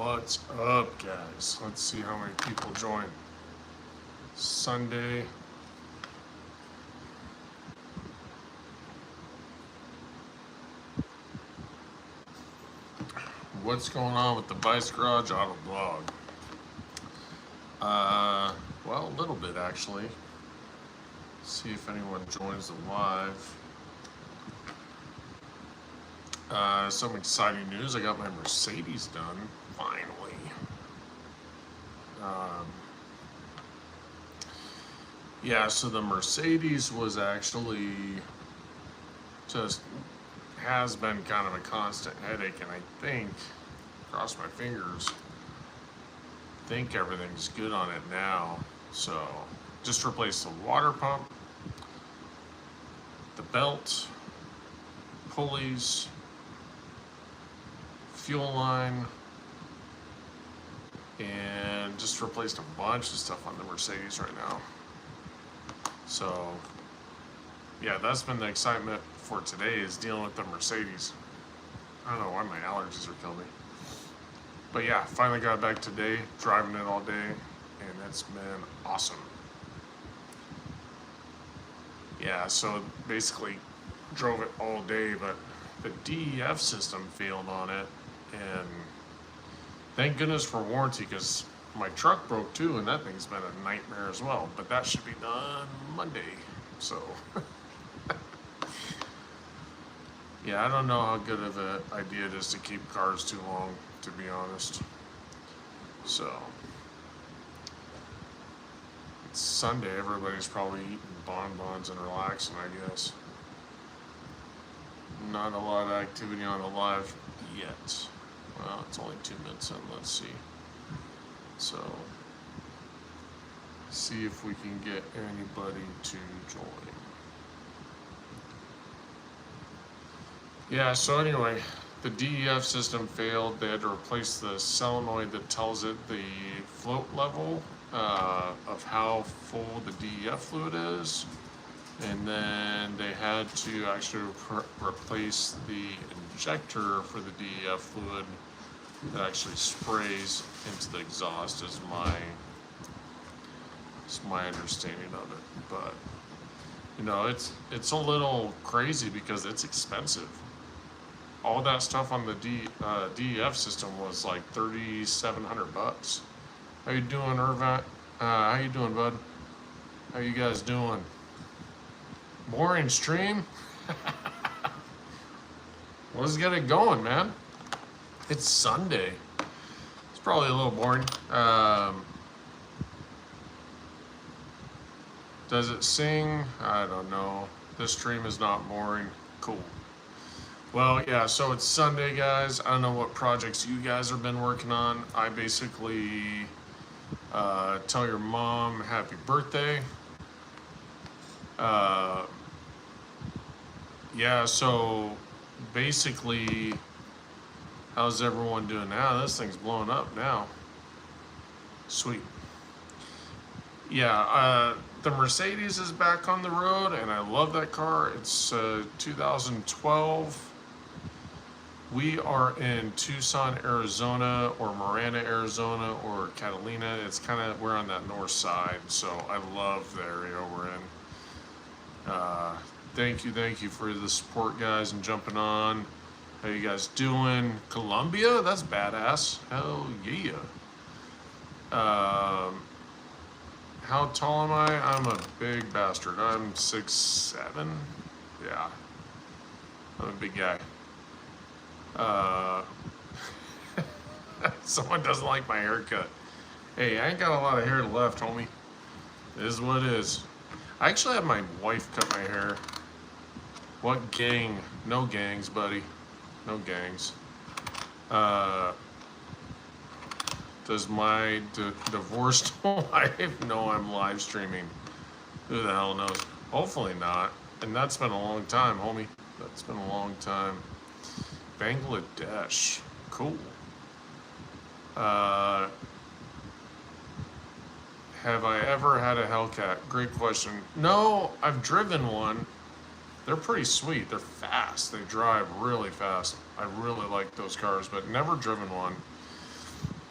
What's up, guys? Let's see how many people join. Sunday. What's going on with the Vitus Garage AutoBlog? Well, a little bit actually. See if anyone joins the live. Some exciting news. I got my Mercedes done, finally. Yeah, so the Mercedes was actually has been kind of a constant headache, and I think, cross my fingers, think everything's good on it now. So just replaced the water pump, the belt, pulleys, fuel line, and just replaced a bunch of stuff on the Mercedes right now. So yeah, that's been the excitement for today, is dealing with the Mercedes. I don't know why my allergies are killing me. But yeah, finally got back today, driving it all day, and it's been awesome. Yeah, so basically drove it all day, but the DEF system failed on it, and thank goodness for warranty, because my truck broke too, and that thing's been a nightmare as well, but that should be done Monday, so. Yeah, I don't know how good of an idea it is to keep cars too long, to be honest. So, it's Sunday, everybody's probably eating bonbons and relaxing, I guess. Not a lot of activity on the live yet. Well, it's only 2 minutes in, let's see. So, see if we can get anybody to join. Yeah, so anyway, the DEF system failed. They had to replace the solenoid that tells it the float level of how full the DEF fluid is. And then they had to actually replace the injector for the DEF fluid that actually sprays into the exhaust, is my understanding of it. But you know, it's a little crazy because it's expensive. All that stuff on the DEF system was like $3,700. How you doing, Irvine? How you doing, bud? How you guys doing? Boring stream? Let's get it going, man. It's Sunday. It's probably a little boring. Does it sing? I don't know. This stream is not boring. Cool. Well, yeah, so it's Sunday, guys. I don't know what projects you guys have been working on. I basically tell your mom happy birthday. Yeah, so basically, how's everyone doing now? This thing's blowing up now. Sweet. Yeah, the Mercedes is back on the road, and I love that car. It's 2012. We are in Tucson, Arizona, or Marana, Arizona, or Catalina. It's kind of, we're on that north side, so I love the area we're in. Thank you for the support, guys, and jumping on. How you guys doing? Colombia? That's badass. Hell yeah. How tall am I? I'm a big bastard. I'm 6'7". Yeah. I'm a big guy. Someone doesn't like my haircut. Hey, I ain't got a lot of hair left, homie. It is what it is. I actually had my wife cut my hair. What gang? No gangs, buddy. No gangs. Does my divorced wife know I'm live streaming? Who the hell knows? Hopefully not. And that's been a long time, homie. That's been a long time. Bangladesh. Cool. Have I ever had a Hellcat? Great question. No, I've driven one. They're pretty sweet. They're fast. They drive really fast. I really like those cars, but never driven one.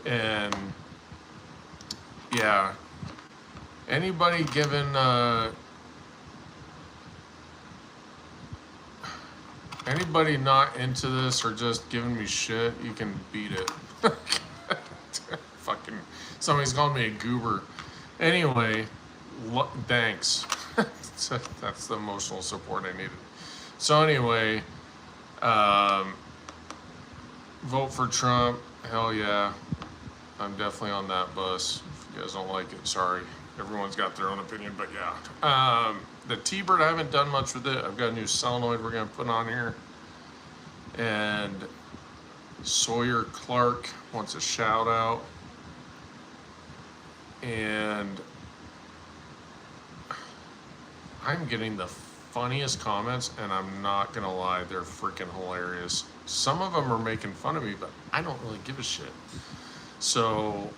And yeah, anybody giving anybody not into this or just giving me shit, you can beat it. Fucking somebody's calling me a goober. Anyway, thanks. That's the emotional support I needed. So anyway, vote for Trump. Hell yeah. I'm definitely on that bus. If you guys don't like it, sorry. Everyone's got their own opinion, but yeah. The T-Bird, I haven't done much with it. I've got a new solenoid we're going to put on here. And Sawyer Clark wants a shout out. And I'm getting the funniest comments, and I'm not going to lie, they're freaking hilarious. Some of them are making fun of me, but I don't really give a shit. So,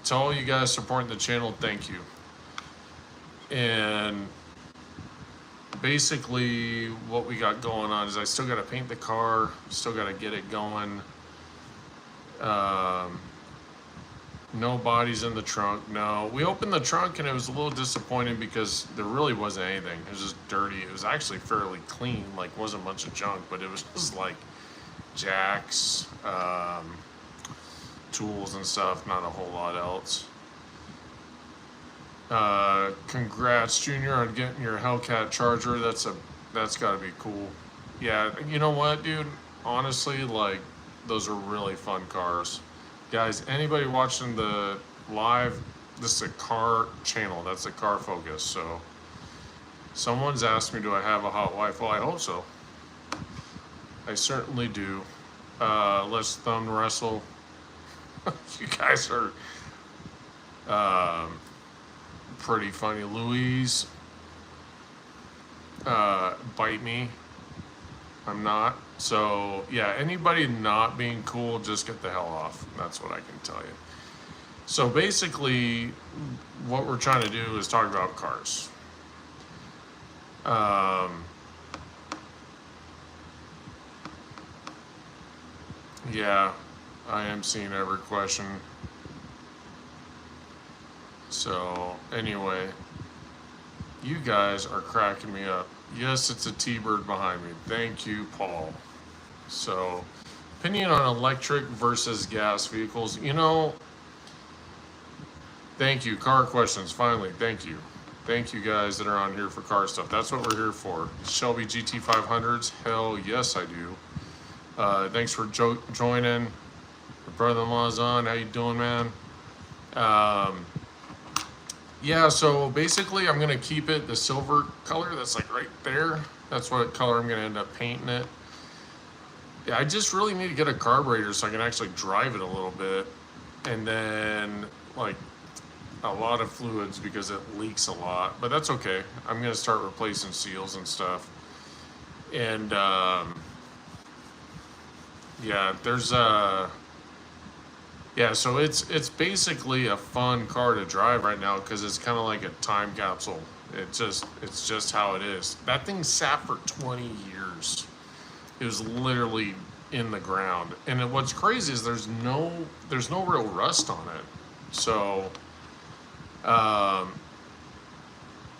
to all you guys supporting the channel, thank you. And basically what we got going on is I still got to paint the car, still got to get it going. No bodies in the trunk. No, we opened the trunk and it was a little disappointing because there really wasn't anything. It was just dirty. It was actually fairly clean, like wasn't much of junk, but it was just like jacks, tools and stuff, not a whole lot else. Congrats, Junior, on getting your Hellcat Charger. That's got to be cool. Yeah, you know what, dude? Honestly, like, those are really fun cars. Guys, anybody watching the live, this is a car channel. That's a car focus. So, someone's asked me, do I have a hot wife? Well, I hope so. I certainly do. Let's thumb wrestle. You guys are pretty funny. Louise, bite me. I'm not. So, yeah, anybody not being cool, just get the hell off. That's what I can tell you. So, basically, what we're trying to do is talk about cars. Yeah, I am seeing every question. So, anyway, you guys are cracking me up. Yes, it's a T-Bird behind me. Thank you, Paul. So, opinion on electric versus gas vehicles. You know, thank you. Car questions, finally. Thank you. Thank you guys that are on here for car stuff. That's what we're here for. Shelby GT500s? Hell yes, I do. Thanks for joining. My brother-in-law's on. How you doing, man? Yeah, so basically I'm going to keep it the silver color that's like right there. That's what color I'm going to end up painting it. Yeah, I just really need to get a carburetor so I can actually drive it a little bit. And then, like, a lot of fluids because it leaks a lot. But that's okay. I'm going to start replacing seals and stuff. And, yeah, there's yeah, so it's basically a fun car to drive right now because it's kind of like a time capsule. It's just how it is. That thing sat for 20 years. It was literally in the ground. And what's crazy is there's no real rust on it. So,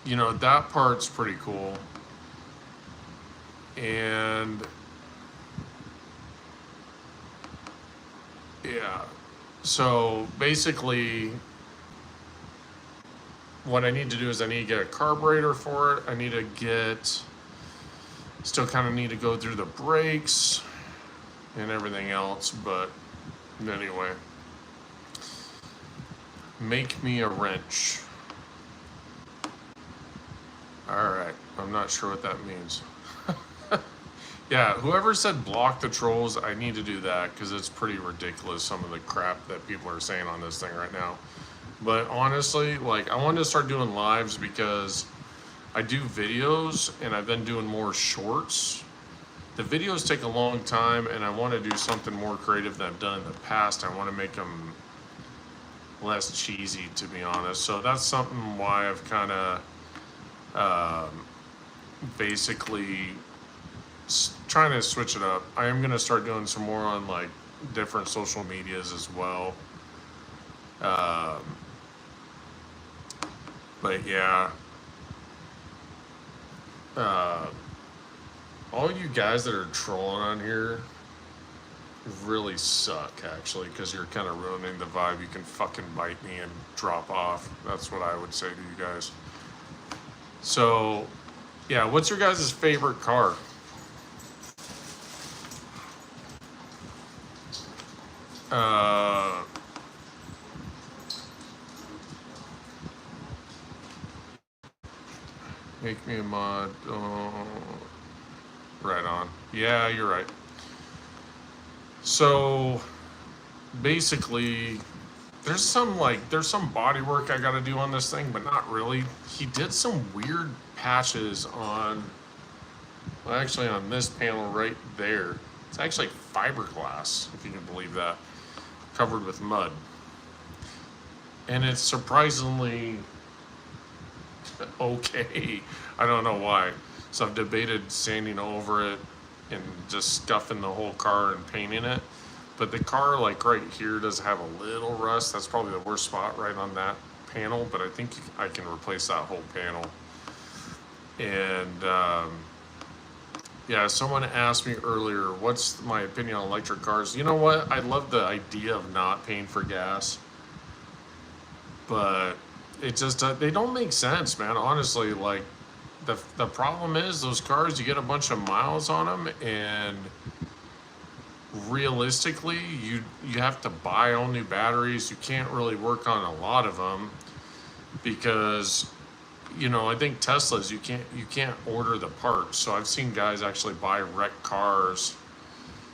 you know, that part's pretty cool. And yeah. So basically, what I need to do is I need to get a carburetor for it. I need to still kind of need to go through the brakes and everything else. But anyway, make me a wrench. All right, I'm not sure what that means. Yeah, whoever said block the trolls, I need to do that because it's pretty ridiculous, some of the crap that people are saying on this thing right now. But honestly, like, I wanted to start doing lives because I do videos and I've been doing more shorts. The videos take a long time and I want to do something more creative than I've done in the past. I want to make them less cheesy, to be honest. So that's something why I've kind of basically trying to switch it up. I am going to start doing some more on like different social medias as well. Um, but yeah, uh, all you guys that are trolling on here really suck, actually, because you're kind of ruining the vibe. You can fucking bite me and drop off. That's what I would say to you guys. So, yeah, what's your guys' favorite car? Uh, make me a mod. Right on. Yeah, you're right. So, basically, there's some body work I got to do on this thing, but not really. He did some weird patches on, well, actually on this panel right there. It's actually fiberglass, if you can believe that, covered with mud. And it's surprisingly okay. I don't know why. So I've debated sanding over it and just scuffing the whole car and painting it. But the car, like right here, does have a little rust. That's probably the worst spot right on that panel, but I think I can replace that whole panel. And yeah, someone asked me earlier, what's my opinion on electric cars? You know what? I love the idea of not paying for gas, but it just they don't make sense, man. Honestly, like the problem is those cars, you get a bunch of miles on them, and realistically, you have to buy all new batteries. You can't really work on a lot of them because, you know, I think Teslas, you can't order the parts. So I've seen guys actually buy wrecked cars.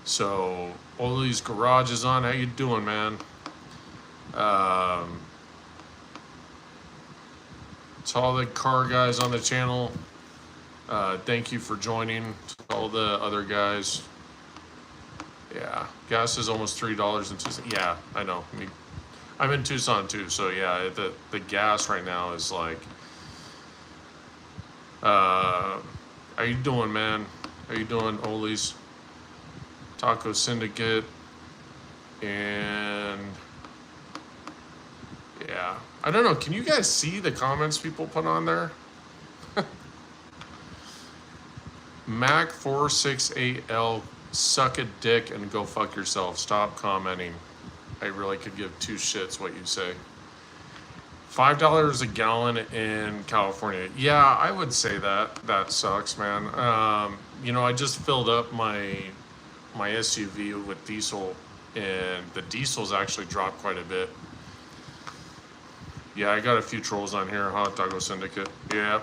So all these garages on, how you doing, man? To all the car guys on the channel, thank you for joining. To all the other guys, yeah, gas is almost $3 in Tucson. Yeah, I know. I mean, I'm in Tucson too, so yeah, the gas right now is like, how you doing, man? How you doing, Ollie's Taco Syndicate? And yeah, I don't know. Can you guys see the comments people put on there? Mac468L, suck a dick and go fuck yourself. Stop commenting. I really could give two shits what you say. $5 a gallon in California. Yeah, I would say that. That sucks, man. You know, I just filled up my SUV with diesel, and the diesel's actually dropped quite a bit. Yeah, I got a few trolls on here. Hot Taco Syndicate. Yeah.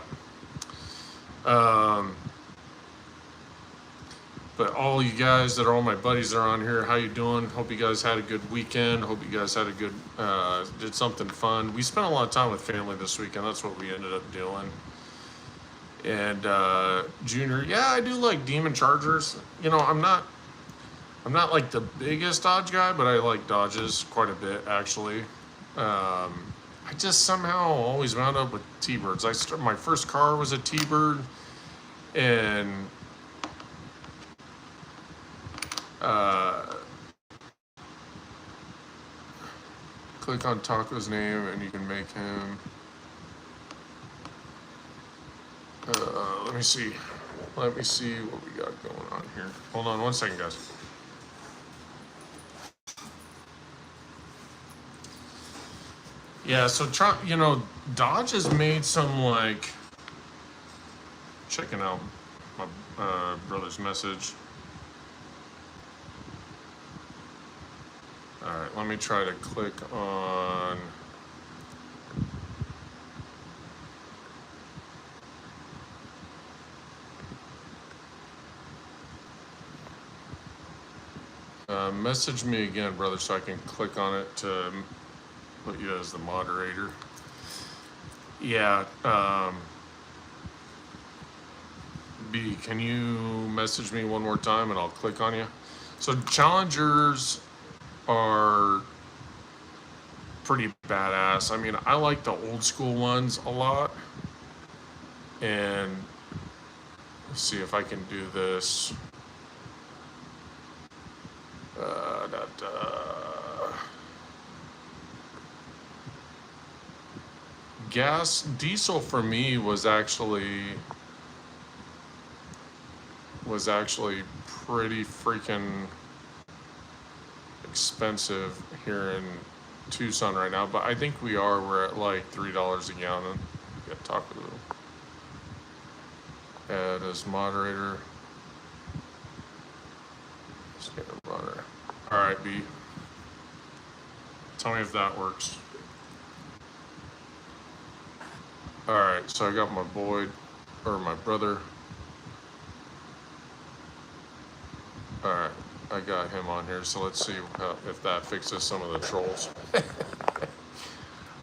But all you guys that are all my buddies that are on here, how you doing? Hope you guys had a good weekend. Hope you guys had a good, did something fun. We spent a lot of time with family this weekend. That's what we ended up doing. And Junior, yeah, I do like Demon Chargers. You know, I'm not like the biggest Dodge guy, but I like Dodges quite a bit, actually. I just somehow always wound up with T-Birds. My first car was a T-Bird, and click on Taco's name and you can make him. Let me see what we got going on here. Hold on one second, guys. Yeah, so you know, Dodge has made some, like, checking out my brother's message. All right, let me try to click on. Message me again, brother, so I can click on it to put you as the moderator. Yeah, B, can you message me one more time and I'll click on you? So Challengers are pretty badass. I mean, I like the old school ones a lot. And let's see if I can do this. diesel for me was actually pretty freaking expensive here in Tucson right now, but I think we're at like $3 a gallon. Got Taco add as moderator. All right, B. Tell me if that works. All right, so I got my brother. All right, I got him on here, so let's see if that fixes some of the trolls.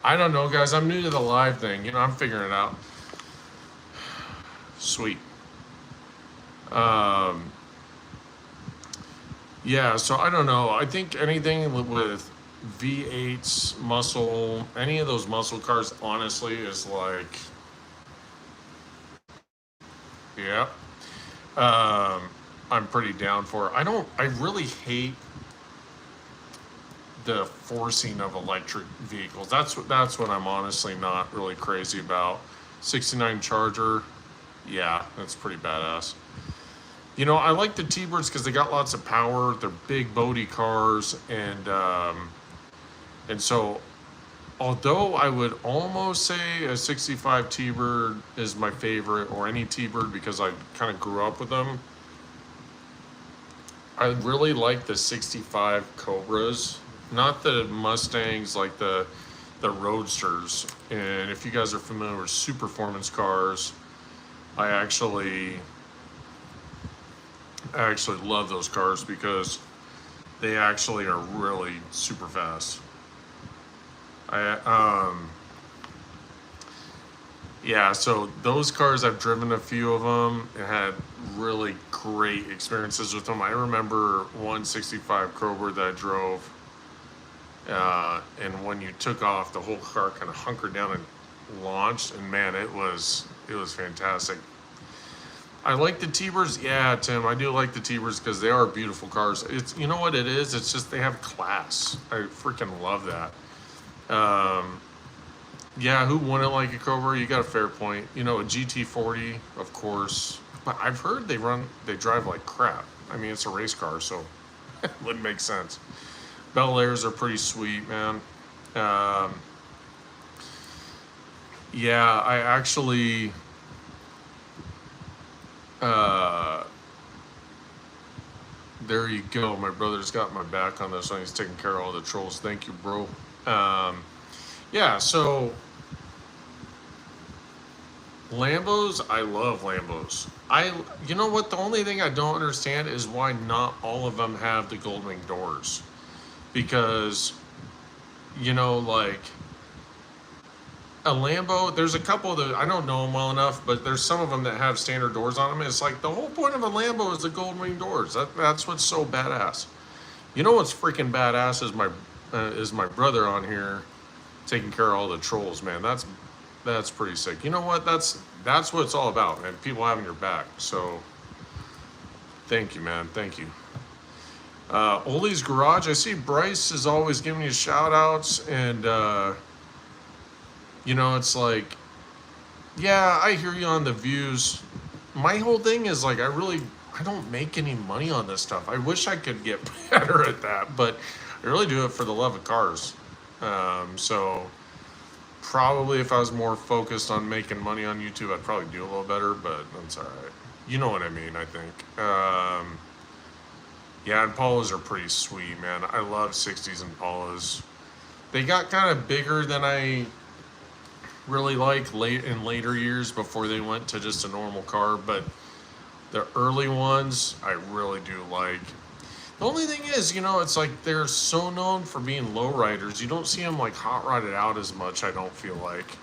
I don't know, guys. I'm new to the live thing. I'm figuring it out. Sweet. Yeah, so I don't know. I think anything with V8s, muscle, any of those muscle cars, honestly, is like, yeah. I'm pretty down for. I really hate the forcing of electric vehicles. That's what I'm honestly not really crazy about. 69 Charger, yeah, that's pretty badass. I like the T-Birds because they got lots of power. They're big boaty cars, and so although I would almost say a 65 T-Bird is my favorite, or any T-Bird, because I kind of grew up with them, I really like the 65 Cobras, not the Mustangs, like the Roadsters. And if you guys are familiar with super performance cars, I actually love those cars because they actually are really super fast. Yeah, so those cars, I've driven a few of them and had really great experiences with them. I remember 165 Cobra that I drove, and when you took off, the whole car kind of hunkered down and launched, and man, it was fantastic. I like the T-Birds. Yeah, Tim, I do like the T-Birds because they are beautiful cars. It's, you know what it is? It's just they have class. I freaking love that. Yeah, who wouldn't like a Cobra? You got a fair point. A GT40, of course. But I've heard they drive like crap. I mean, it's a race car, so it wouldn't make sense. Bel Airs are pretty sweet, man. Yeah, I actually... there you go. My brother's got my back on this one. He's taking care of all the trolls. Thank you, bro. Yeah, so Lambos, I love Lambos. You know what? The only thing I don't understand is why not all of them have the gold wing doors. Because, like a Lambo, there's a couple that I don't know them well enough, but there's some of them that have standard doors on them. It's like the whole point of a Lambo is the gold wing doors. That's what's so badass. You know what's freaking badass is my brother on here taking care of all the trolls, man. That's pretty sick. You know what? That's what it's all about, man. People having your back. So thank you, man. Thank you. Ollie's Garage. I see Bryce is always giving you shout outs, and it's like, yeah, I hear you on the views. My whole thing is like, I don't make any money on this stuff. I wish I could get better at that, but I really do it for the love of cars. So probably if I was more focused on making money on YouTube, I'd probably do a little better, but that's all right. You know what I mean, I think. Yeah, Impalas are pretty sweet, man. I love 60s Impalas. They got kind of bigger than I really like in later years before they went to just a normal car, but the early ones I really do like. The only thing is, it's like they're so known for being lowriders. You don't see them like hot rodded out as much, I don't feel like.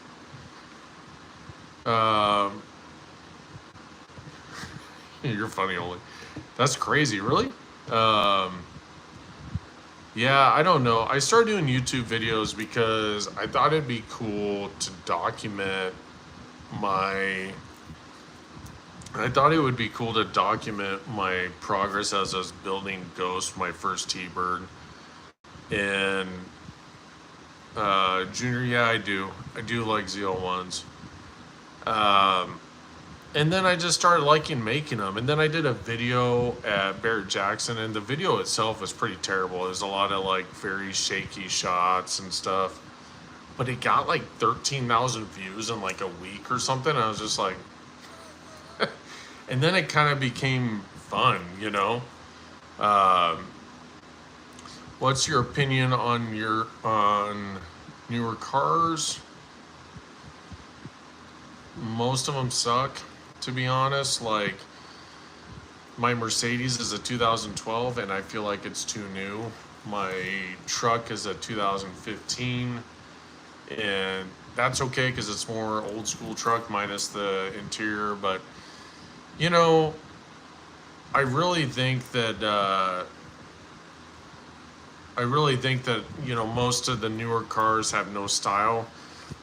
You're funny, Oli. That's crazy, really? Yeah, I don't know. I started doing YouTube videos because I thought it'd be cool to document my progress as I was building Ghost, my first T-Bird. And Junior, yeah, I do. I do like ZL1s. Um, and then I just started liking making them. And then I did a video at Barrett Jackson, and the video itself was pretty terrible. There's a lot of like very shaky shots and stuff. But it got like 13,000 views in like a week or something. I was just like, and then it kind of became fun, you know? Um, what's your opinion on newer cars? Most of them suck, to be honest. Like my Mercedes is a 2012 and I feel like it's too new. My truck is a 2015 and that's okay because it's more old school truck minus the interior. But you know, I really think that you know, most of the newer cars have no style.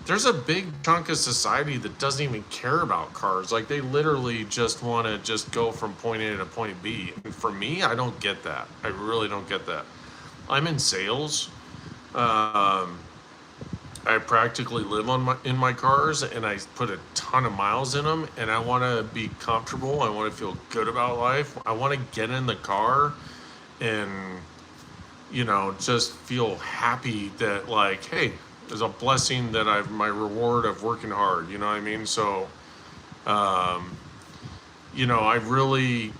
There's a big chunk of society that doesn't even care about cars. Like they literally just want to just go from point A to point B. And for me, I don't get that. I really don't get that. I'm in sales. I practically live in my cars, and I put a ton of miles in them, and I want to be comfortable. I want to feel good about life. I want to get in the car and, you know, just feel happy that like, hey, there's a blessing that my reward of working hard, you know what I mean? So, you know,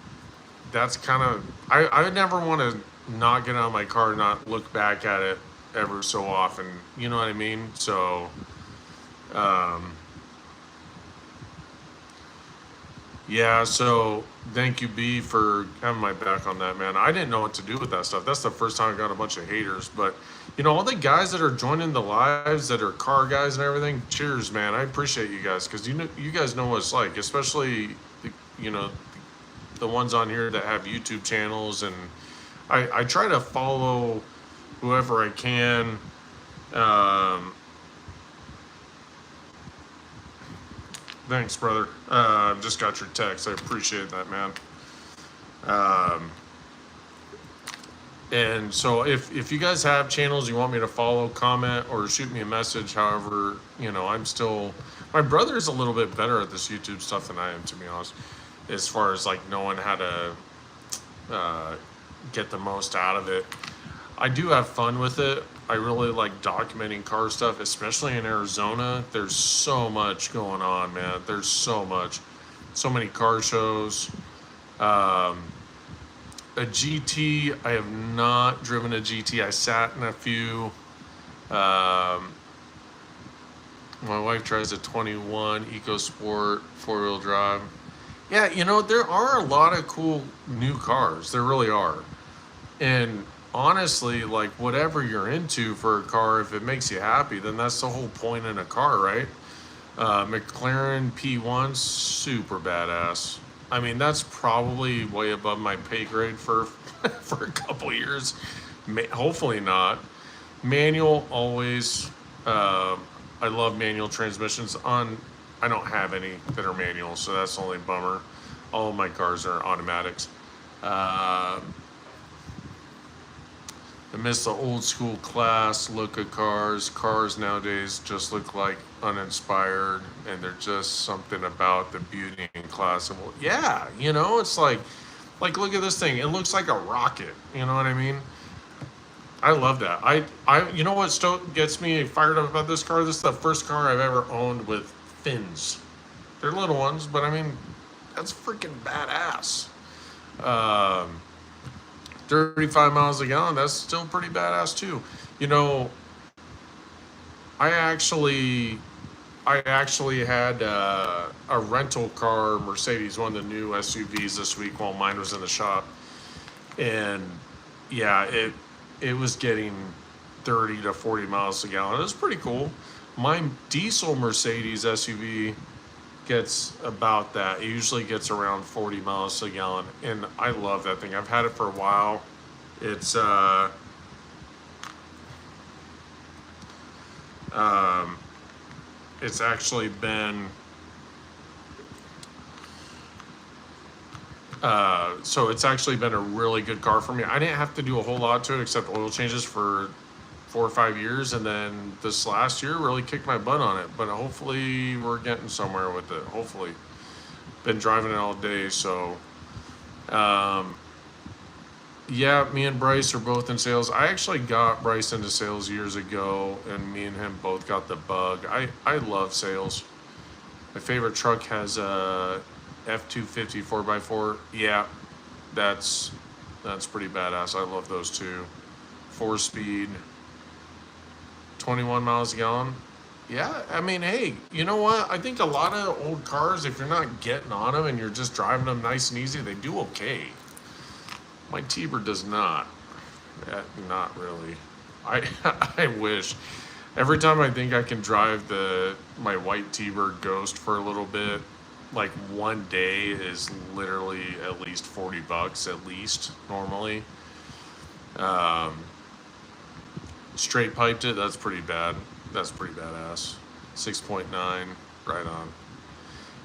that's kind of, I would never want to not get out of my car, not look back at it ever so often, you know what I mean? So, yeah, so thank you, B, for having my back on that, man. I didn't know what to do with that stuff. That's the first time I got a bunch of haters. But, you know, all the guys that are joining the lives that are car guys and everything, cheers, man. I appreciate you guys because you guys know what it's like, especially, you know, the ones on here that have YouTube channels. And I try to follow whoever I can. Thanks, brother. Just got your text. I appreciate that, man. And so if you guys have channels you want me to follow, comment, or shoot me a message, however, you know, my brother is a little bit better at this YouTube stuff than I am, to be honest, as far as like knowing how to get the most out of it. I do have fun with it. I really like documenting car stuff, especially in Arizona. There's so much going on, man. There's so much. So many car shows. A GT, I have not driven a GT. I sat in a few. My wife drives a 21 EcoSport 4-wheel drive. Yeah, you know, there are a lot of cool new cars. There really are. And honestly, like whatever you're into for a car, if it makes you happy, then that's the whole point in a car, right? McLaren P1, super badass. I mean, that's probably way above my pay grade for for a couple years. Hopefully not. Manual always. I love manual transmissions. I don't have any that are manual, so that's the only bummer. All of my cars are automatics. I miss the old school class look of cars. Cars nowadays just look like uninspired, and they're just something about the beauty and class. And yeah, you know, it's like look at this thing. It looks like a rocket. You know what I mean? I love that. You know what gets me fired up about this car? This is the first car I've ever owned with fins. They're little ones, but I mean, that's freaking badass. 35 miles a gallon, that's still pretty badass too. You know, I actually had a rental car, Mercedes, one of the new SUVs this week while mine was in the shop. And yeah, it was getting 30 to 40 miles a gallon. It was pretty cool. My diesel Mercedes SUV gets about that. It usually gets around 40 miles a gallon, and I love that thing. I've had it for a while. It's actually been so it's actually been a really good car for me. I didn't have to do a whole lot to it except oil changes for 4 or 5 years, and then this last year really kicked my butt on it. But hopefully we're getting somewhere with it. Hopefully, been driving it all day, so yeah, me and Bryce are both in sales. I actually got Bryce into sales years ago, and me and him both got the bug. I love sales. My favorite truck has a F-250 4x4. Yeah, that's pretty badass. I love those too. 4-speed, 21 miles a gallon. Yeah, I mean, hey, you know what? I think a lot of old cars, if you're not getting on them and you're just driving them nice and easy, they do okay. My T-Bird does not. Not really. I wish. Every time I think I can drive my white T-Bird Ghost for a little bit, like one day is literally at least $40 at least normally. Straight piped it. That's pretty bad. That's pretty badass. 6.9, right on.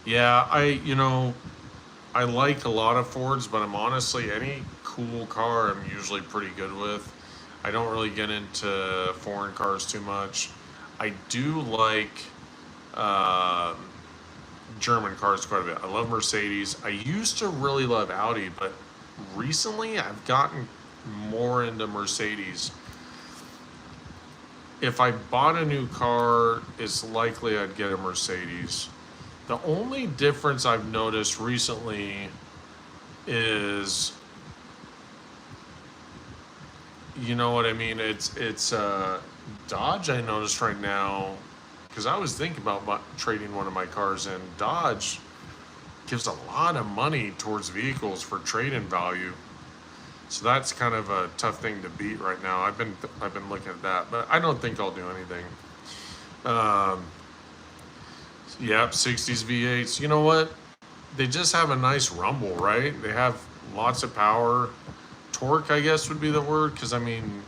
Yeah, I like a lot of Fords, but I'm honestly, any cool car I'm usually pretty good with. I don't really get into foreign cars too much. I do like German cars quite a bit. I love Mercedes. I used to really love Audi, but recently I've gotten more into Mercedes. If I bought a new car, it's likely I'd get a Mercedes. The only difference I've noticed recently is, you know what I mean? It's Dodge. I noticed right now, because I was thinking about trading one of my cars in. Dodge gives a lot of money towards vehicles for trade-in value, so that's kind of a tough thing to beat right now. I've been looking at that, but I don't think I'll do anything. Yep, 60s V8s. You know what? They just have a nice rumble, right? They have lots of power. Torque, I guess, would be the word, because, I mean,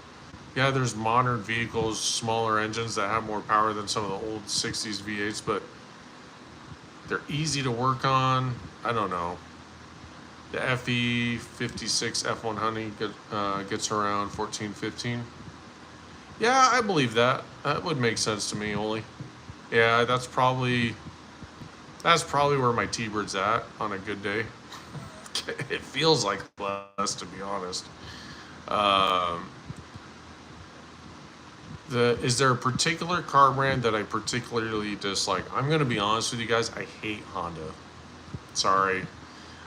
yeah, there's modern vehicles, smaller engines that have more power than some of the old 60s V8s, but they're easy to work on. I don't know. The FE56 F100 gets around 14, 15. Yeah, I believe that. That would make sense to me, Oli. Yeah, that's probably where my T-Bird's at on a good day. It feels like less, to be honest. Is there a particular car brand that I particularly dislike? I'm going to be honest with you guys. I hate Honda. Sorry.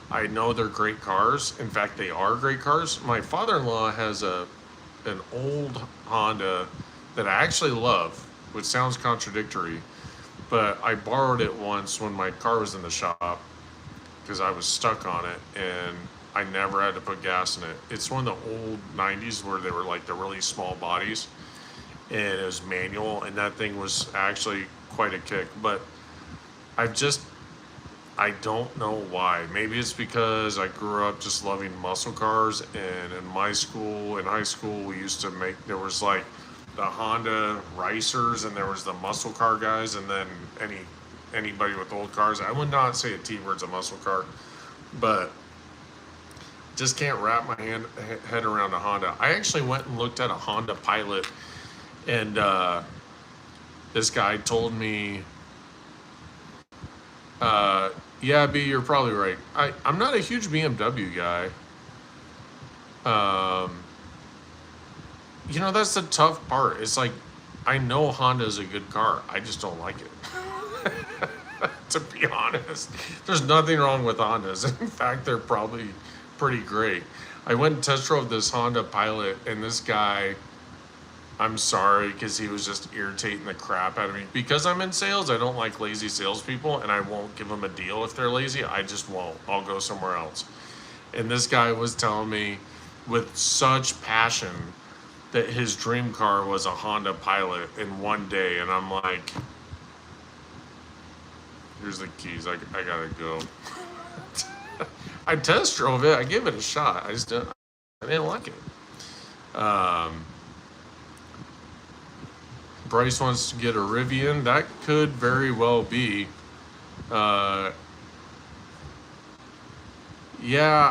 I know they're great cars. In fact, they are great cars. My father-in-law has an old Honda that I actually love, which sounds contradictory, but I borrowed it once when my car was in the shop because I was stuck on it and I never had to put gas in it. It's one of the old 90s where they were like the really small bodies, and it was manual, and that thing was actually quite a kick. But I don't know why. Maybe it's because I grew up just loving muscle cars, and in high school, we used to there was like the Honda racers, and there was the muscle car guys, and then anybody with old cars. I would not say a T-Bird's a muscle car, but just can't wrap my head around a Honda. I actually went and looked at a Honda Pilot, and this guy told me, yeah, B, you're probably right. I'm not a huge BMW guy. That's the tough part. It's like, I know Honda's a good car. I just don't like it. To be honest, there's nothing wrong with Hondas. In fact, they're probably pretty great. I went and test drove this Honda Pilot, and this guy, I'm sorry, because he was just irritating the crap out of me. Because I'm in sales, I don't like lazy salespeople, and I won't give them a deal if they're lazy. I just won't. I'll go somewhere else. And this guy was telling me with such passion that his dream car was a Honda Pilot in one day, and I'm like, here's the keys. I gotta go. I test drove it. I gave it a shot. I didn't like it. Bryce wants to get a Rivian. That could very well be. Yeah,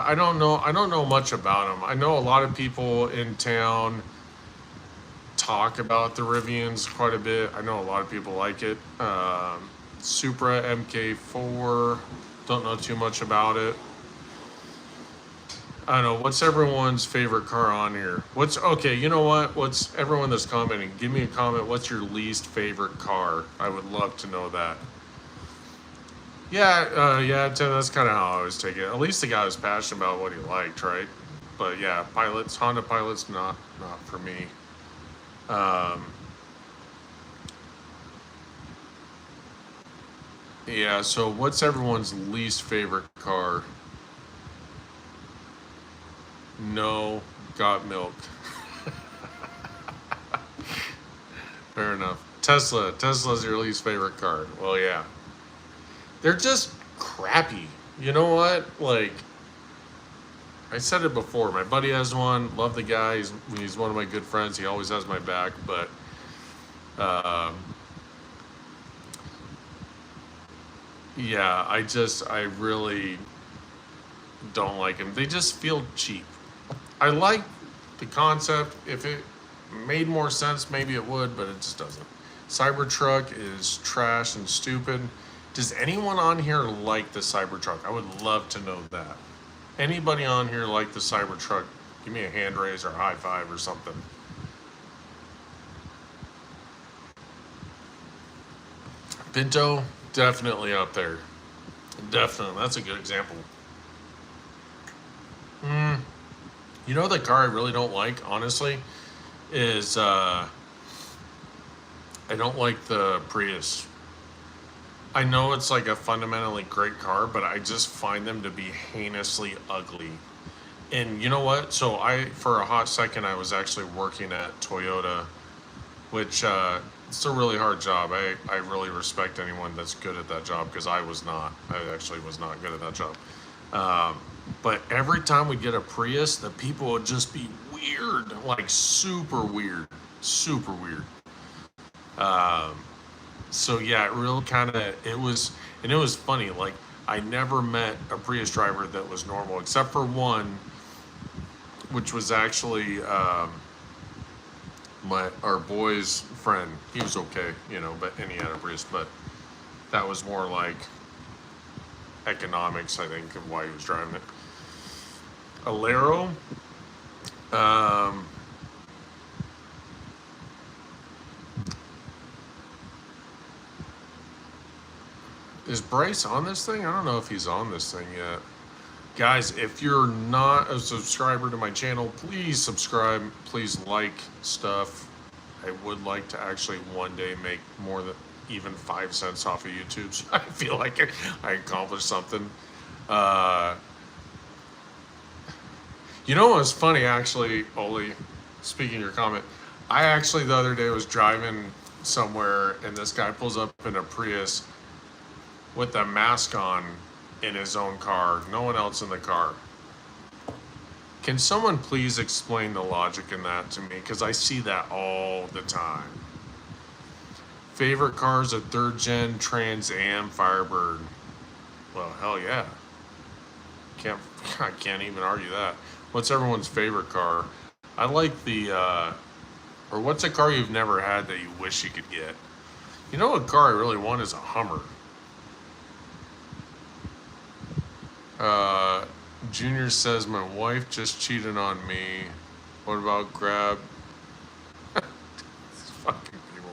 I don't know much about them. I know a lot of people in town talk about the Rivians quite a bit. I know a lot of people like it. Supra MK4, don't know too much about it. I don't know, what's everyone's favorite car on here? Okay, you know what? What's everyone that's commenting? Give me a comment. What's your least favorite car? I would love to know that. Yeah, Tim, that's kind of how I always take it. At least the guy was passionate about what he liked, right? But yeah, Honda Pilots, not for me. Yeah, so what's everyone's least favorite car? No, got milk. Fair enough. Tesla's your least favorite car. Well, yeah. They're just crappy. You know what? Like, I said it before. My buddy has one. Love the guy. He's one of my good friends. He always has my back. But yeah, I really don't like them. They just feel cheap. I like the concept. If it made more sense, maybe it would, but it just doesn't. Cybertruck is trash and stupid. Does anyone on here like the Cybertruck? I would love to know that. Anybody on here like the Cybertruck? Give me a hand raise or a high five or something. Pinto, definitely up there. Definitely, that's a good example. You know the car I really don't like, honestly, is I don't like the Prius. I know it's like a fundamentally great car, but I just find them to be heinously ugly. And you know what? So for a hot second, I was actually working at Toyota, which it's a really hard job. I really respect anyone that's good at that job because I was not. I actually was not good at that job. But every time we get a Prius, the people would just be weird, like super weird, super weird. So yeah, it really it was funny. Like I never met a Prius driver that was normal, except for one, which was actually our boy's friend. He was okay, and he had a Prius, but that was more like economics, I think, of why he was driving it. Alero, is Bryce on this thing? I don't know if he's on this thing yet. Guys, if you're not a subscriber to my channel, please subscribe. Please like stuff. I would like to actually one day make more than even 5 cents off of YouTube. So I feel like I accomplished something. You know what was funny, actually, Oli, speaking of your comment, I actually the other day was driving somewhere and this guy pulls up in a Prius with a mask on in his own car, no one else in the car. Can someone please explain the logic in that to me? Because I see that all the time. Favorite cars, a 3rd gen Trans Am Firebird. Well, hell yeah. I can't even argue that. What's everyone's favorite car? I like or what's a car you've never had that you wish you could get? You know what car I really want is a Hummer. Junior says, my wife just cheated on me. What about grab? These fucking people.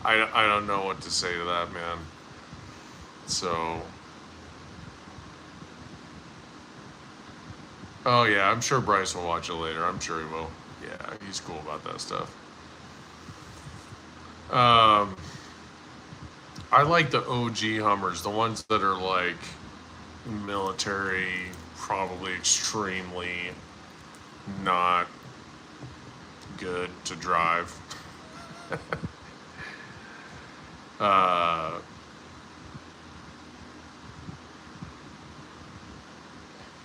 I don't know what to say to that, man. So... Oh yeah, I'm sure Bryce will watch it later. I'm sure he will. Yeah, he's cool about that stuff. I like the OG Hummers, the ones that are like military, probably extremely not good to drive.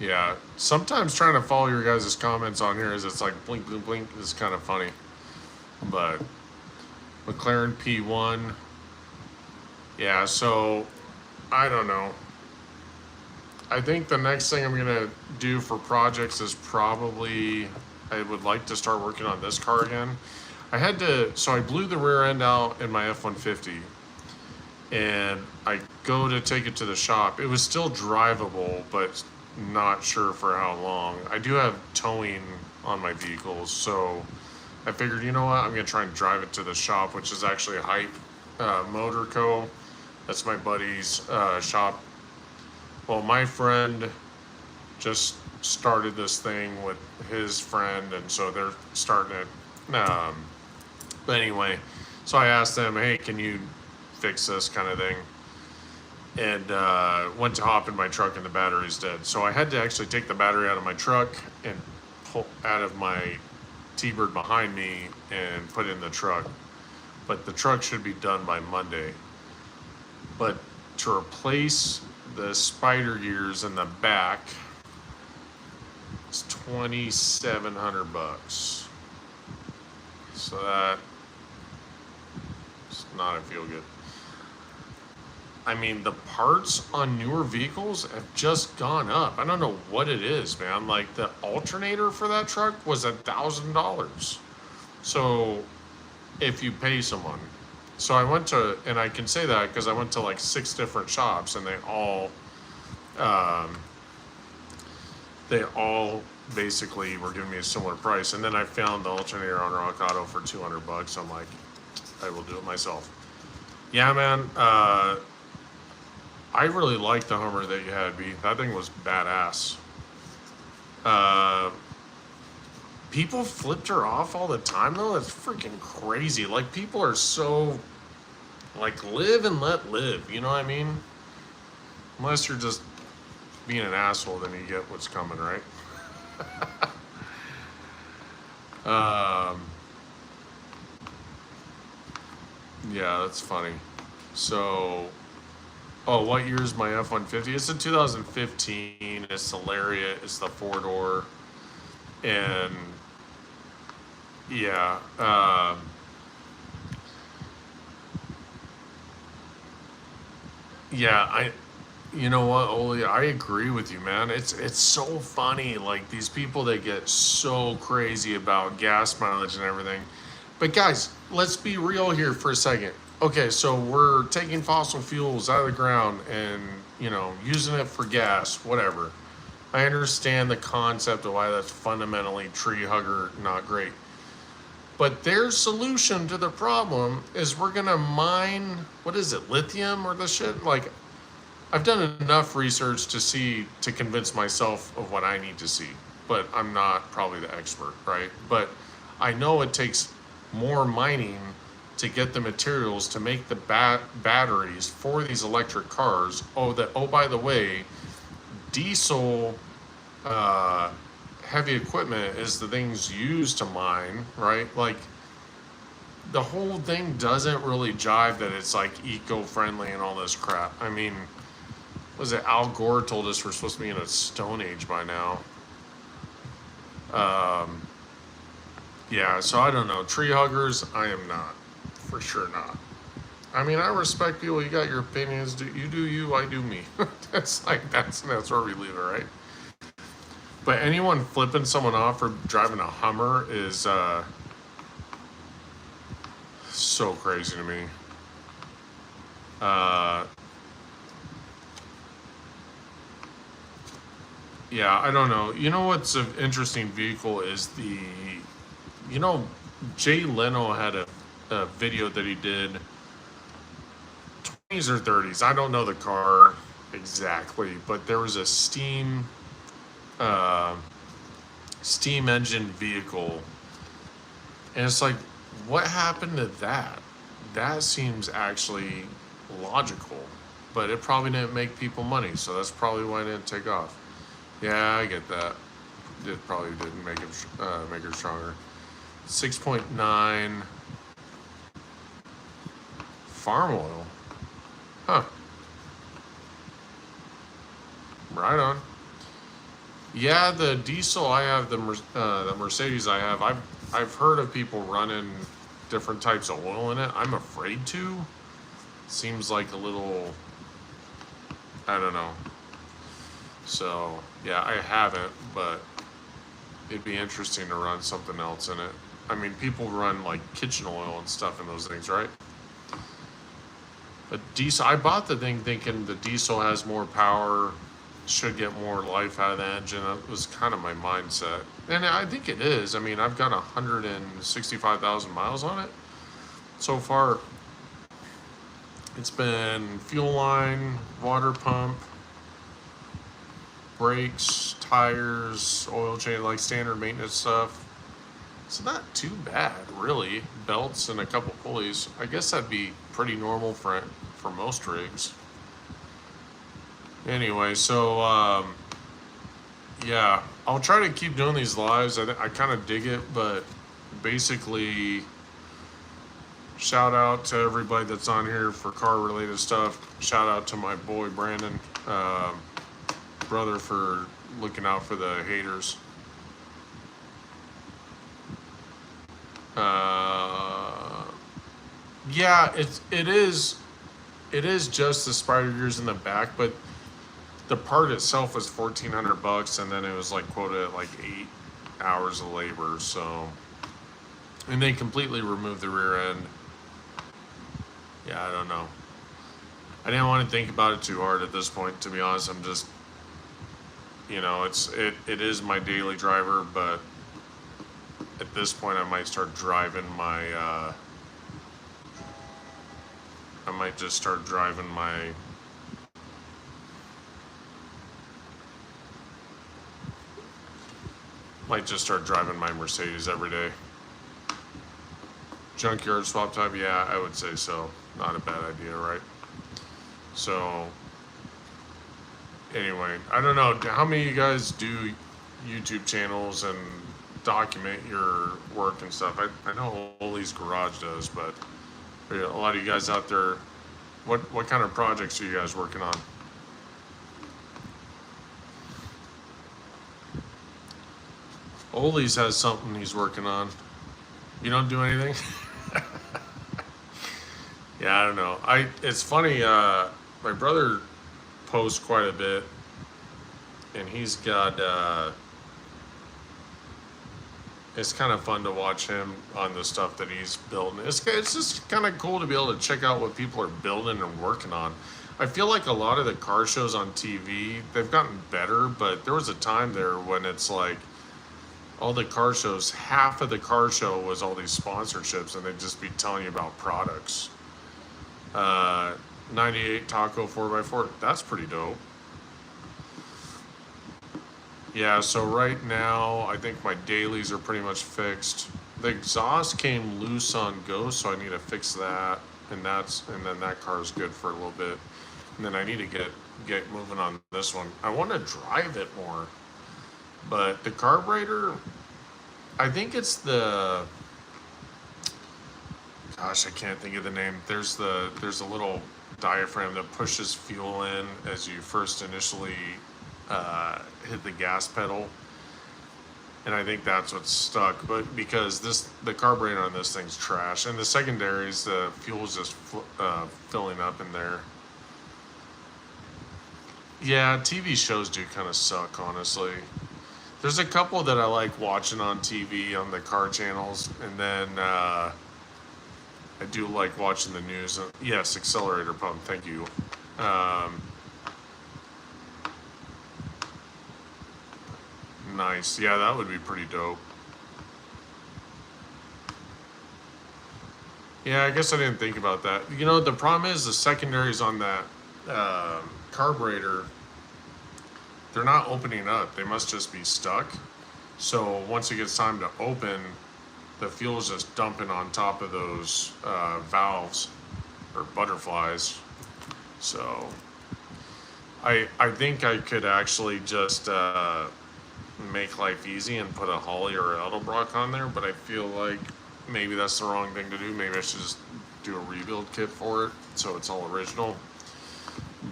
Yeah, sometimes trying to follow your guys' comments on here is it's like blink, blink, blink. It's kind of funny. But McLaren P1. Yeah, so I don't know. I think the next thing I'm going to do for projects is probably I would like to start working on this car again. so I blew the rear end out in my F-150, and I go to take it to the shop. It was still drivable, but not sure for how long. I do have towing on my vehicles, so I figured, you know what, I'm gonna try and drive it to the shop, which is actually Hype Motor Co. That's my buddy's shop. Well, my friend just started this thing with his friend, and so they're starting it. But anyway, so I asked them, hey, can you fix this kind of thing? And went to hop in my truck and the battery's dead. So I had to actually take the battery out of my truck and pull out of my T-Bird behind me and put it in the truck. But the truck should be done by Monday. But to replace the spider gears in the back, it's $2,700. So that it's not a feel good. I mean, the parts on newer vehicles have just gone up. I don't know what it is, man. Like the alternator for that truck was $1,000. So if you pay someone. So I went to, and I can say that because I went to like 6 different shops, and they all basically were giving me a similar price. And then I found the alternator on Rock Auto for $200. I'm like, I will do it myself. Yeah, man. I really liked the Hummer that you had, B. That thing was badass. People flipped her off all the time, though. That's freaking crazy. Like, people are so, like, live and let live. You know what I mean? Unless you're just being an asshole, then you get what's coming, right? Yeah, that's funny. So, oh, what year is my F-150? It's a 2015. It's the Lariat. It's the 4-door. And, yeah. Yeah, you know what, Oli, I agree with you, man. It's so funny, like these people that get so crazy about gas mileage and everything. But guys, let's be real here for a second. Okay, so we're taking fossil fuels out of the ground and, you know, using it for gas, whatever. I understand the concept of why that's fundamentally tree hugger not great. But their solution to the problem is we're gonna mine, what is it, lithium or the shit? Like, I've done enough research to convince myself of what I need to see, but I'm not probably the expert, right? But I know it takes more mining to get the materials to make the batteries for these electric cars. Oh, by the way, diesel heavy equipment is the things used to mine, right? Like, the whole thing doesn't really jive that it's like eco-friendly and all this crap. I mean, was it Al Gore told us we're supposed to be in a stone age by now? Yeah, so I don't know. Tree huggers, I am not. For sure not. I mean, I respect people. You got your opinions. You do you, I do me. That's where we leave it, right? But anyone flipping someone off for driving a Hummer is so crazy to me. Yeah, I don't know. You know what's an interesting vehicle is Jay Leno had a video that he did 20s or 30s. I don't know the car exactly, but there was a steam engine vehicle, and it's like, what happened to that? That seems actually logical, but it probably didn't make people money, so that's probably why it didn't take off. Yeah, I get that. It probably didn't make her stronger. 6.9 farm oil. Huh. Right on. Yeah, the diesel I have, the Mercedes I have, I've heard of people running different types of oil in it. I'm afraid to. Seems like a little, I don't know. So, yeah, I haven't, but it'd be interesting to run something else in it. I mean, people run like kitchen oil and stuff in those things, right? But diesel, I bought the thing thinking the diesel has more power, should get more life out of the engine. That was kind of my mindset. And I think it is. I mean, I've got 165,000 miles on it. So far, it's been fuel line, water pump, brakes, tires, oil change, like standard maintenance stuff. It's not too bad, really. Belts and a couple pulleys. I guess that'd be pretty normal for most rigs. Anyway, so yeah, I'll try to keep doing these lives. I kind of dig it, but basically, shout out to everybody that's on here for car related stuff. Shout out to my boy Brandon, brother, for looking out for the haters. Yeah, it is just the spider gears in the back, but the part itself was $1,400, and then it was like quoted at like 8 hours of labor. So, and they completely removed the rear end. Yeah, I don't know. I didn't want to think about it too hard at this point, to be honest. I'm just, you know, it is my daily driver, but at this point I might start driving my I might just start driving my Mercedes every day. Junkyard swap type, yeah, I would say so. Not a bad idea, right? So anyway, I don't know how many of you guys do YouTube channels and document your work and stuff. I know Vitus Garage does, but a lot of you guys out there, what kind of projects are you guys working on? Ollie's has something he's working on. You don't do anything? Yeah, I don't know. It's funny, my brother posts quite a bit, and he's got it's kind of fun to watch him on the stuff that he's building. It's just kind of cool to be able to check out what people are building and working on. I feel like a lot of the car shows on TV, they've gotten better, but there was a time there when it's like all the car shows, half of the car show was all these sponsorships, and they'd just be telling you about products. 98 Taco 4x4, that's pretty dope. Yeah, so right now, I think my dailies are pretty much fixed. The exhaust came loose on Ghost, so I need to fix that. And then that car is good for a little bit. And then I need to get moving on this one. I want to drive it more. But the carburetor, I think it's the, gosh, I can't think of the name. There's a little diaphragm that pushes fuel in as you first initially hit the gas pedal, and I think that's what's stuck. But because the carburetor on this thing's trash, and the secondaries, the fuel's just filling up in there. Yeah, TV shows do kind of suck, honestly. There's a couple that I like watching on TV on the car channels, and then I do like watching the news. Yes, accelerator pump, thank you. Nice. Yeah, that would be pretty dope. Yeah, I guess I didn't think about that. You know, the problem is the secondaries on that carburetor, they're not opening up. They must just be stuck. So once it gets time to open, the fuel is just dumping on top of those valves or butterflies. So I think I could actually just make life easy and put a Holly or an AutoBlog on there, but I feel like maybe that's the wrong thing to do. Maybe I should just do a rebuild kit for it so it's all original.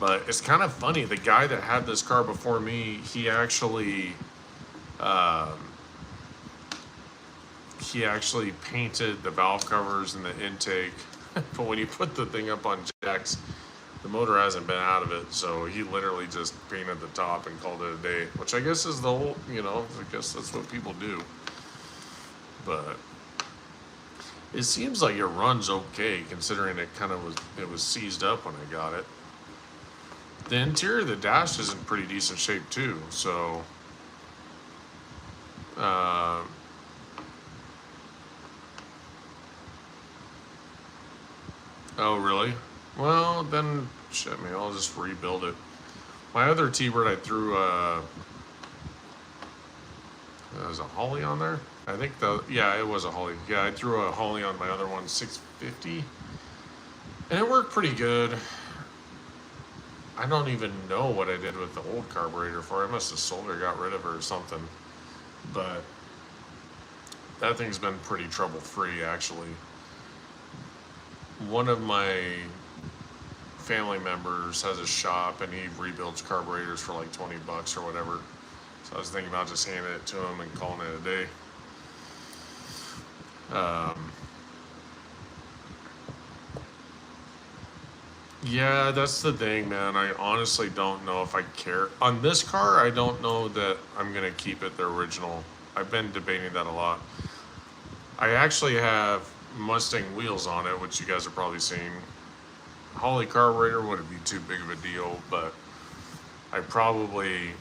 But it's kind of funny, the guy that had this car before me, he actually painted the valve covers and the intake. But when you put the thing up on jacks, the motor hasn't been out of it, so he literally just painted the top and called it a day, which I guess is the whole, you know, I guess that's what people do. But It seems like it runs okay considering it was seized up when I got it. The interior of the dash is in pretty decent shape too, so uh, oh really? Well then shit me, I'll just rebuild it. My other T-Bird I threw there's a Holly on there. I think yeah, it was a Holly. Yeah, I threw a Holly on my other one, 650, and it worked pretty good. I don't even know what I did with the old carburetor for it. I must have sold her, got rid of her or something. But that thing's been pretty trouble free actually. One of my family members has a shop and he rebuilds carburetors for like 20 bucks or whatever. So I was thinking about just handing it to him and calling it a day. Yeah, that's the thing, man. I honestly don't know if I care. On this car, I don't know that I'm going to keep it the original. I've been debating that a lot. I actually have Mustang wheels on it, which you guys have probably seen. Holly carburetor wouldn't be too big of a deal, but I probably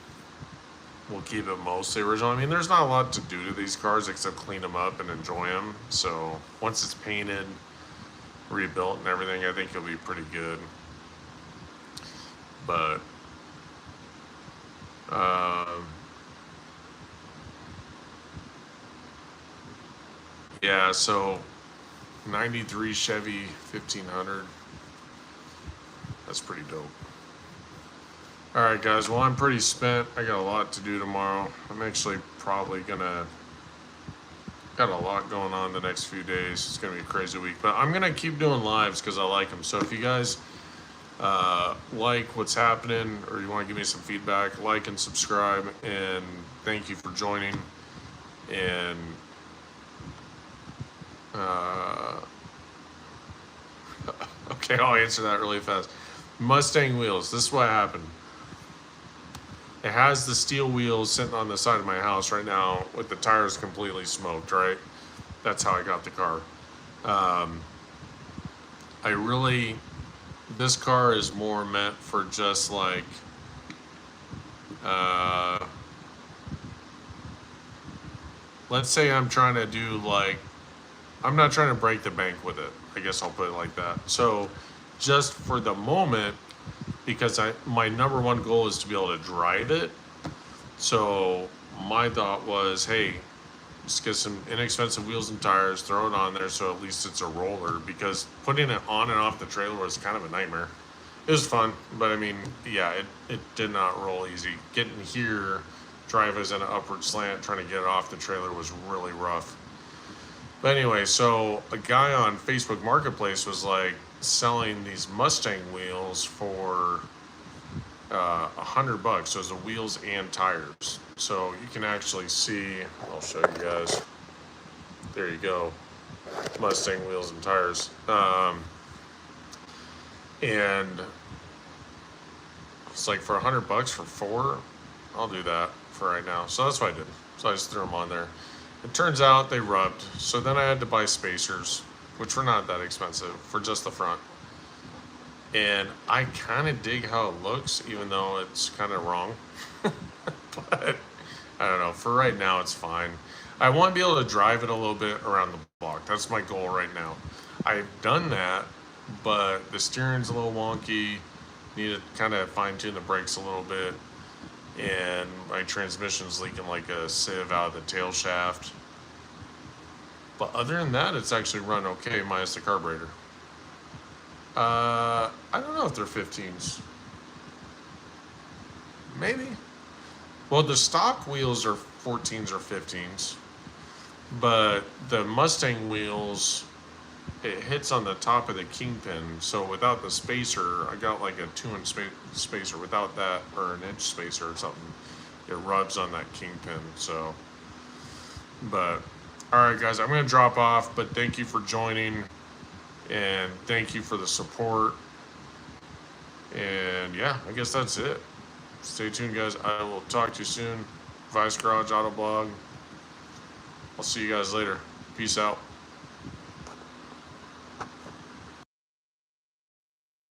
will keep it mostly original. I mean, there's not a lot to do to these cars except clean them up and enjoy them. So once it's painted, rebuilt and everything, I think it'll be pretty good. But yeah, so 93 Chevy 1500. That's pretty dope. All right, guys. Well, I'm pretty spent. I got a lot to do tomorrow. I'm actually probably gonna got a lot going on the next few days. It's gonna be a crazy week, but I'm gonna keep doing lives because I like them. So if you guys like what's happening or you want to give me some feedback, like and subscribe, and thank you for joining. And okay, I'll answer that really fast. Mustang wheels. This is what happened. It has the steel wheels sitting on the side of my house right now with the tires completely smoked, right? That's how I got the car. This car is more meant for just like, let's say I'm trying to do like, I'm not trying to break the bank with it. I guess I'll put it like that. So just for the moment, because my number one goal is to be able to drive it. So my thought was, hey, just get some inexpensive wheels and tires, throw it on there so at least it's a roller, because putting it on and off the trailer was kind of a nightmare. It was fun, but I mean, yeah, it did not roll easy. Getting here, drive as an upward slant, trying to get it off the trailer was really rough. But anyway, so a guy on Facebook Marketplace was like selling these Mustang wheels for $100. So it's the wheels and tires. So you can actually see, I'll show you guys. There you go. Mustang wheels and tires. And it's like for $100 for 4, I'll do that for right now. So that's what I did. So I just threw them on there. It turns out they rubbed. So then I had to buy spacers, which were not that expensive, for just the front. And I kind of dig how it looks, even though it's kind of wrong. But I don't know. For right now, it's fine. I want to be able to drive it a little bit around the block. That's my goal right now. I've done that, but the steering's a little wonky. Need to kind of fine-tune the brakes a little bit. And my transmission's leaking like a sieve out of the tail shaft. But other than that, it's actually run okay, minus the carburetor. I don't know if they're 15s. Maybe. Well, the stock wheels are 14s or 15s. But the Mustang wheels, it hits on the top of the kingpin. So without the spacer, I got like a 2-inch spacer. Without that, or an inch spacer or something, it rubs on that kingpin. So, but all right, guys, I'm gonna drop off. But thank you for joining, and thank you for the support. And yeah, I guess that's it. Stay tuned, guys. I will talk to you soon. Vitus Garage AutoBlog. I'll see you guys later. Peace out.